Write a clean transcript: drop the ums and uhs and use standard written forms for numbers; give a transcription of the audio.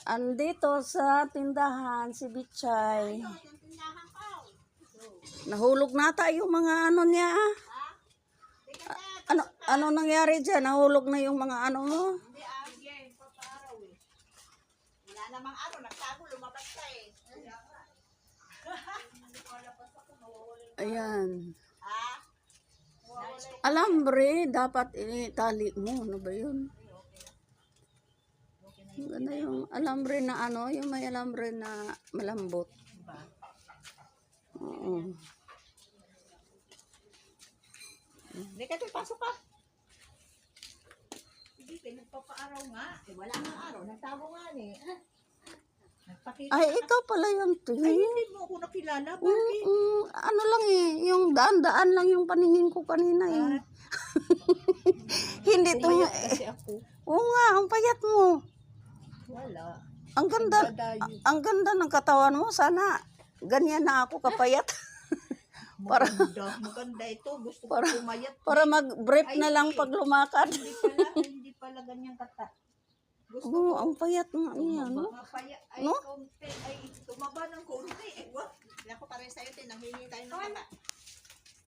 Andito sa tindahan si Bichay. Nahulog nata yung mga ano niya. Ano nangyari dyan? Nahulog na yung mga ano mo? Wala namang araw, nagtago, lumabas ka eh. Ayan. Ha? Alambre, dapat itali mo. Ano ba yun? Ano yung alambre na ano? Yung may alambre na malambot. Oo. Hindi ka, pasok ka. Hindi, nagpapaaraw nga. Eh, wala nang araw, nagtago nga eh. Nagpakita. Ay, ikaw pala yung Ay, tingin. hindi mo ako nakilala. Bakit? Ano lang eh, yung daan-daan lang yung paningin ko kanina eh. Hindi to. Pumayat kasi ako. Oo nga, ang payat mo. Wala. Ang ganda ng katawan mo. Sana ganyan na ako kapayat. Maganda ito. Gusto ko pumayat. Para mag-brief na lang pag lumakad. Hindi pala ganyan kata. Gusto Oo, ang payat nga niya, no? mapayat. Ay, No? ikaw